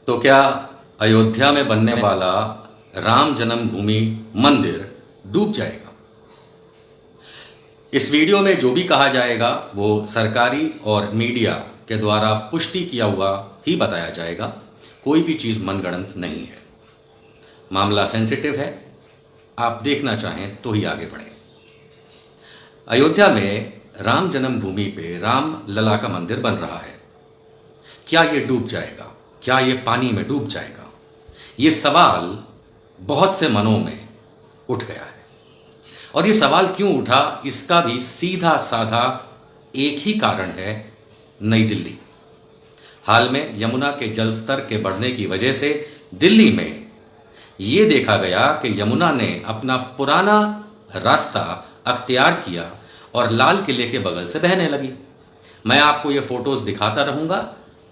तो क्या अयोध्या में बनने वाला राम जन्मभूमि मंदिर डूब जाएगा? इस वीडियो में जो भी कहा जाएगा वो सरकारी और मीडिया के द्वारा पुष्टि किया हुआ ही बताया जाएगा। कोई भी चीज़ मनगढ़ंत नहीं है। मामला सेंसिटिव है, आप देखना चाहें तो ही आगे बढ़ें। अयोध्या में राम जन्मभूमि पे राम लला का मंदिर बन रहा है। क्या ये डूब जाएगा? क्या ये पानी में डूब जाएगा? ये सवाल बहुत से मनों में उठ गया है। और ये सवाल क्यों उठा, इसका भी सीधा साधा एक ही कारण है, नई दिल्ली। हाल में यमुना के जल स्तर के बढ़ने की वजह से दिल्ली में ये देखा गया कि यमुना ने अपना पुराना रास्ता अख्तियार किया और लाल किले के बगल से बहने लगी। मैं आपको ये फोटोज दिखाता रहूंगा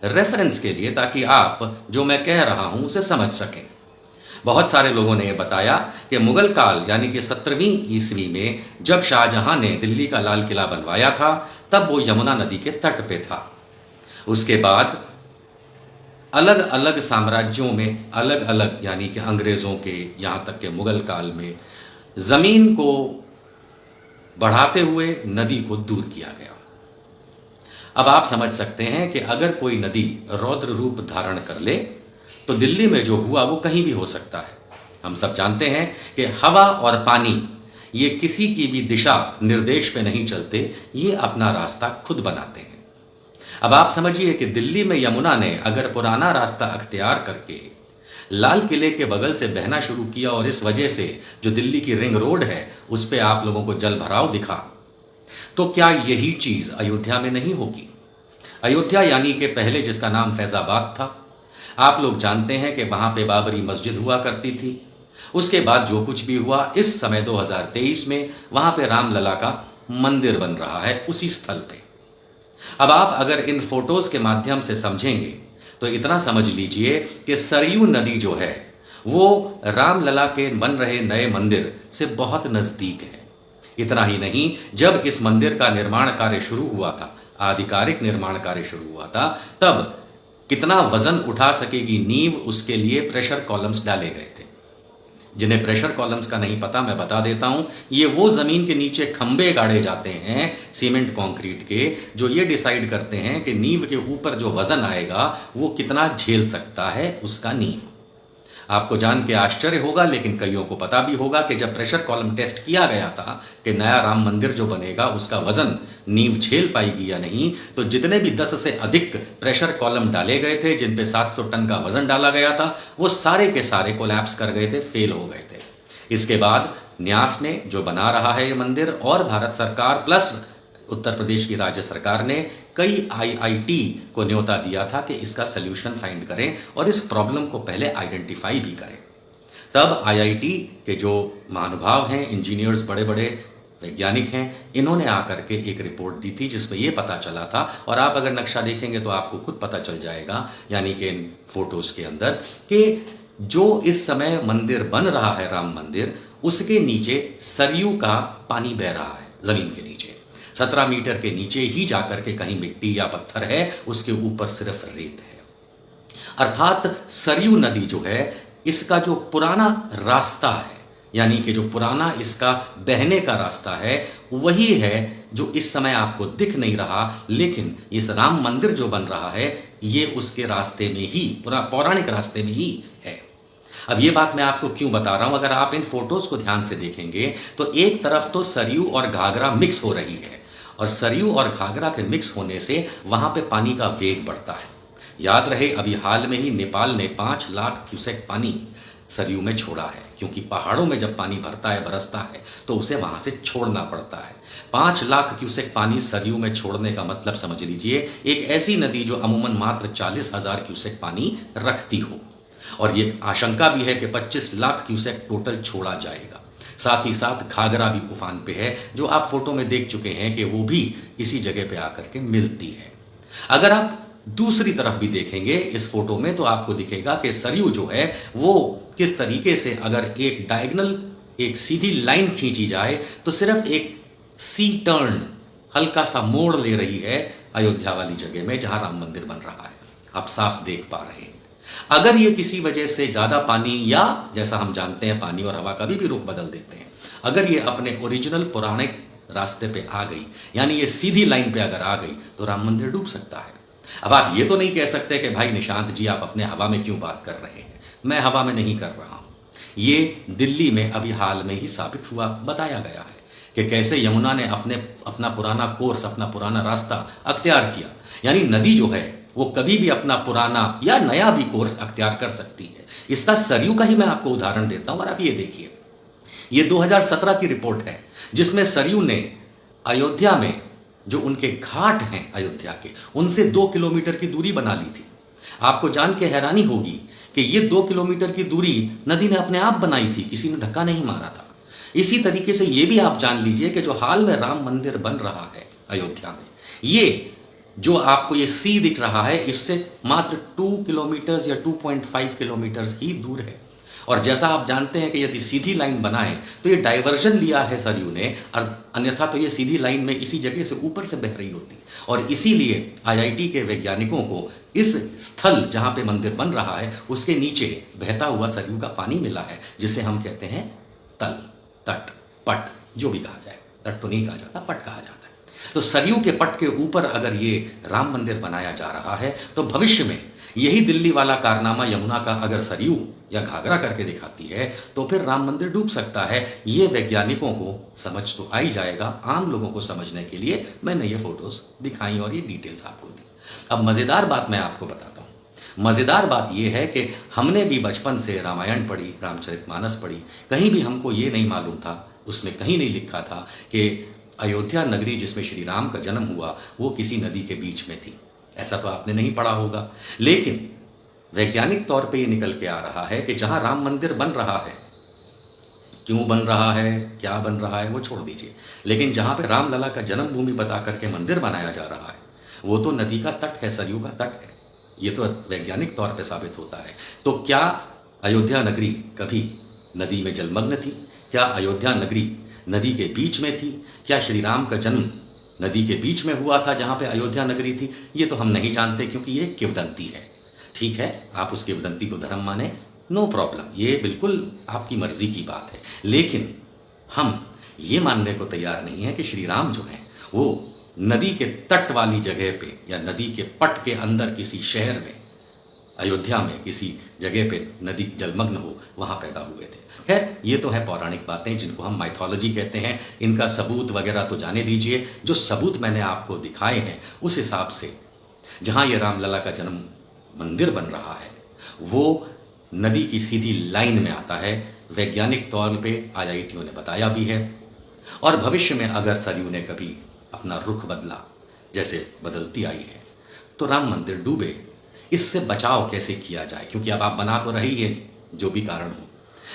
रेफरेंस के लिए, ताकि आप जो मैं कह रहा हूं उसे समझ सकें। बहुत सारे लोगों ने यह बताया कि मुगल काल यानी कि 17वीं ईस्वी में जब शाहजहां ने दिल्ली का लाल किला बनवाया था, तब वो यमुना नदी के तट पे था। उसके बाद अलग अलग साम्राज्यों में अलग अलग, यानी कि अंग्रेज़ों के यहाँ तक के मुगल काल में, ज़मीन को बढ़ाते हुए नदी को दूर किया गया। अब आप समझ सकते हैं कि अगर कोई नदी रौद्र रूप धारण कर ले तो दिल्ली में जो हुआ वो कहीं भी हो सकता है। हम सब जानते हैं कि हवा और पानी ये किसी की भी दिशा निर्देश पे नहीं चलते, ये अपना रास्ता खुद बनाते हैं। अब आप समझिए कि दिल्ली में यमुना ने अगर पुराना रास्ता अख्तियार करके लाल किले के बगल से बहना शुरू किया और इस वजह से जो दिल्ली की रिंग रोड है उस पे आप लोगों को जल भराव दिखा, तो क्या यही चीज़ अयोध्या में नहीं होगी? अयोध्या यानी कि पहले जिसका नाम फैज़ाबाद था, आप लोग जानते हैं कि वहाँ पे बाबरी मस्जिद हुआ करती थी। उसके बाद जो कुछ भी हुआ, इस समय 2023 में वहाँ पे रामलला का मंदिर बन रहा है उसी स्थल पे। अब आप अगर इन फोटोज़ के माध्यम से समझेंगे तो इतना समझ लीजिए कि सरयू नदी जो है वो रामलला के बन रहे नए मंदिर से बहुत नज़दीक है। इतना ही नहीं, जब इस मंदिर का निर्माण कार्य शुरू हुआ था, आधिकारिक निर्माण कार्य शुरू हुआ था, तब कितना वजन उठा सकेगी नींव, उसके लिए प्रेशर कॉलम्स डाले गए थे। जिन्हें प्रेशर कॉलम्स का नहीं पता, मैं बता देता हूं, ये वो जमीन के नीचे खंबे गाड़े जाते हैं सीमेंट कंक्रीट के, जो ये डिसाइड करते हैं कि नींव के ऊपर जो वजन आएगा वो कितना झेल सकता है उसका नींव। आपको जान के आश्चर्य होगा, लेकिन कईयों को पता भी होगा कि जब प्रेशर कॉलम टेस्ट किया गया था कि नया राम मंदिर जो बनेगा उसका वजन नींव झेल पाएगी या नहीं, तो जितने भी 10 से अधिक प्रेशर कॉलम डाले गए थे जिन पे 700 टन का वजन डाला गया था, वो सारे के सारे कोलैप्स कर गए थे, फेल हो गए थे। इसके बाद न्यास ने, जो बना रहा है ये मंदिर, और भारत सरकार प्लस उत्तर प्रदेश की राज्य सरकार ने कई IIT को न्योता दिया था कि इसका सल्यूशन फाइंड करें और इस प्रॉब्लम को पहले आइडेंटिफाई भी करें। तब IIT के जो महानुभाव हैं, इंजीनियर्स, बड़े बड़े वैज्ञानिक हैं, इन्होंने आकर के एक रिपोर्ट दी थी जिसमें ये पता चला था, और आप अगर नक्शा देखेंगे तो आपको खुद पता चल जाएगा, यानी कि इन फोटोज़ के अंदर, कि जो इस समय मंदिर बन रहा है राम मंदिर, उसके नीचे सरयू का पानी बह रहा है ज़मीन के नीचे। 17 मीटर के नीचे ही जाकर के कहीं मिट्टी या पत्थर है, उसके ऊपर सिर्फ रेत है। अर्थात सरयू नदी जो है, इसका जो पुराना रास्ता है, यानी कि जो पुराना इसका बहने का रास्ता है, वही है जो इस समय आपको दिख नहीं रहा, लेकिन इस राम मंदिर जो बन रहा है ये उसके रास्ते में ही, पौराणिक रास्ते में ही है। अब ये बात मैं आपको क्यों बता रहा हूं, अगर आप इन फोटोज़ को ध्यान से देखेंगे तो एक तरफ तो सरयू और घाघरा मिक्स हो रही है, और सरयू और घाघरा के मिक्स होने से वहाँ पे पानी का वेग बढ़ता है। याद रहे, अभी हाल में ही नेपाल ने 5 लाख क्यूसेक पानी सरयू में छोड़ा है, क्योंकि पहाड़ों में जब पानी भरता है, बरसता है, तो उसे वहाँ से छोड़ना पड़ता है। 5 लाख क्यूसेक पानी सरयू में छोड़ने का मतलब समझ लीजिए, एक ऐसी नदी जो अमूमन मात्र 40,000 क्यूसेक पानी रखती हो, और ये आशंका भी है कि 25 लाख क्यूसेक टोटल छोड़ा जाएगा। साथ ही साथ घाघरा भी उफान पे है, जो आप फोटो में देख चुके हैं कि वो भी इसी जगह पे आकर के मिलती है। अगर आप दूसरी तरफ भी देखेंगे इस फोटो में तो आपको दिखेगा कि सरयू जो है वो किस तरीके से, अगर एक डायगोनल, एक सीधी लाइन खींची जाए तो सिर्फ एक सी टर्न, हल्का सा मोड़ ले रही है अयोध्या वाली जगह में जहां राम मंदिर बन रहा है। आप साफ देख पा रहे हैं। अगर ये किसी वजह से ज़्यादा पानी, या जैसा हम जानते हैं पानी और हवा कभी भी रुख बदल देते हैं, अगर ये अपने ओरिजिनल पुराने रास्ते पे आ गई, यानी ये सीधी लाइन पे अगर आ गई, तो राम मंदिर डूब सकता है। अब आप ये तो नहीं कह सकते कि भाई निशांत जी आप अपने हवा में क्यों बात कर रहे हैं, मैं हवा में नहीं कर रहा हूँ। ये दिल्ली में अभी हाल में ही साबित हुआ, बताया गया है कि कैसे यमुना ने अपना पुराना कोर्स, अपना पुराना रास्ता अख्तियार किया। यानी नदी जो है वो कभी भी अपना पुराना या नया भी कोर्स अख्तियार कर सकती है। इसका सरयू का ही मैं आपको उदाहरण देता हूँ, और आप ये देखिए, ये 2017 की रिपोर्ट है जिसमें सरयू ने अयोध्या में जो उनके घाट हैं अयोध्या के, उनसे 2 किलोमीटर की दूरी बना ली थी। आपको जान के हैरानी होगी कि ये 2 किलोमीटर की दूरी नदी ने अपने आप बनाई थी, किसी ने धक्का नहीं मारा था। इसी तरीके से ये भी आप जान लीजिए कि जो हाल में राम मंदिर बन रहा है अयोध्या में, ये जो आपको ये सी दिख रहा है, इससे मात्र 2 किलोमीटर या 2.5 किलोमीटर ही दूर है। और जैसा आप जानते हैं कि यदि सीधी लाइन बनाए तो ये डाइवर्जन लिया है सरयू ने, और अन्यथा तो ये सीधी लाइन में इसी जगह से ऊपर से बह रही होती। और इसीलिए IIT के वैज्ञानिकों को इस स्थल जहाँ पे मंदिर बन रहा है उसके नीचे बहता हुआ सरयू का पानी मिला है, जिसे हम कहते हैं तल, तट, पट, जो भी कहा जाए। तट तो नहीं कहा जाता, पट कहा जाता है। तो सरयू के पट के ऊपर अगर ये राम मंदिर बनाया जा रहा है तो भविष्य में यही दिल्ली वाला कारनामा यमुना का अगर सरयू या घाघरा करके दिखाती है तो फिर राम मंदिर डूब सकता है। ये वैज्ञानिकों को समझ तो आ ही जाएगा, आम लोगों को समझने के लिए मैंने ये फोटोज दिखाई और ये डिटेल्स आपको दी। अब मज़ेदार बात मैं आपको बताता हूँ। मज़ेदार बात ये है कि हमने भी बचपन से रामायण पढ़ी, रामचरितमानस पढ़ी, कहीं भी हमको ये नहीं मालूम था, उसमें कहीं नहीं लिखा था कि अयोध्या नगरी जिसमें श्री राम का जन्म हुआ वो किसी नदी के बीच में थी। ऐसा तो आपने नहीं पढ़ा होगा, लेकिन वैज्ञानिक तौर पे ये निकल के आ रहा है कि जहाँ राम मंदिर बन रहा है, क्यों बन रहा है, क्या बन रहा है, वो छोड़ दीजिए, लेकिन जहाँ पे रामलला का जन्मभूमि बता करके मंदिर बनाया जा रहा है वो तो नदी का तट है, सरयू का तट है। ये तो वैज्ञानिक तौर पे साबित होता है। तो क्या अयोध्या नगरी कभी नदी में जलमग्न थी? क्या अयोध्या नगरी नदी के बीच में थी? क्या श्री राम का जन्म नदी के बीच में हुआ था जहाँ पे अयोध्या नगरी थी? ये तो हम नहीं जानते, क्योंकि ये किंवदंती है। ठीक है, आप उस किंवदंती को धर्म माने, नो प्रॉब्लम, ये बिल्कुल आपकी मर्जी की बात है। लेकिन हम ये मानने को तैयार नहीं है कि श्री राम जो हैं वो नदी के तट वाली जगह पे या नदी के पट के अंदर किसी शहर में, अयोध्या में किसी जगह पे नदी जलमग्न हो, वहाँ पैदा हुए थे। खैर, ये तो है पौराणिक बातें जिनको हम माइथोलॉजी कहते हैं। इनका सबूत वगैरह तो जाने दीजिए। जो सबूत मैंने आपको दिखाए हैं उस हिसाब से जहाँ ये रामलला का जन्म मंदिर बन रहा है वो नदी की सीधी लाइन में आता है। वैज्ञानिक तौर पे IITों ने बताया भी है। और भविष्य में अगर सरयू ने कभी अपना रुख बदला, जैसे बदलती आई है, तो राम मंदिर डूबे, इससे बचाव कैसे किया जाए? क्योंकि अब आप बना तो रही है जो भी कारण हो,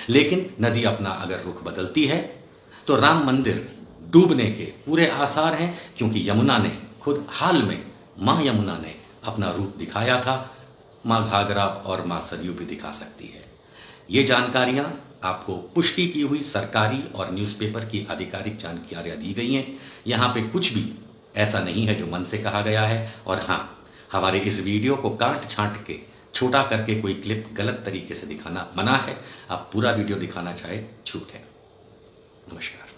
लेकिन नदी अपना अगर रुख बदलती है तो राम मंदिर डूबने के पूरे आसार हैं, क्योंकि यमुना ने खुद हाल में, माँ यमुना ने अपना रूप दिखाया था। माँ घाघरा और माँ सरयू भी दिखा सकती है। ये जानकारियाँ आपको पुष्टि की हुई सरकारी और न्यूज़पेपर की आधिकारिक जानकारियाँ दी गई हैं। यहाँ पे कुछ भी ऐसा नहीं है जो मन से कहा गया है। और हाँ, हमारे इस वीडियो को काट छांट के छोटा करके कोई क्लिप गलत तरीके से दिखाना मना है। आप पूरा वीडियो दिखाना चाहे छूट है। नमस्कार।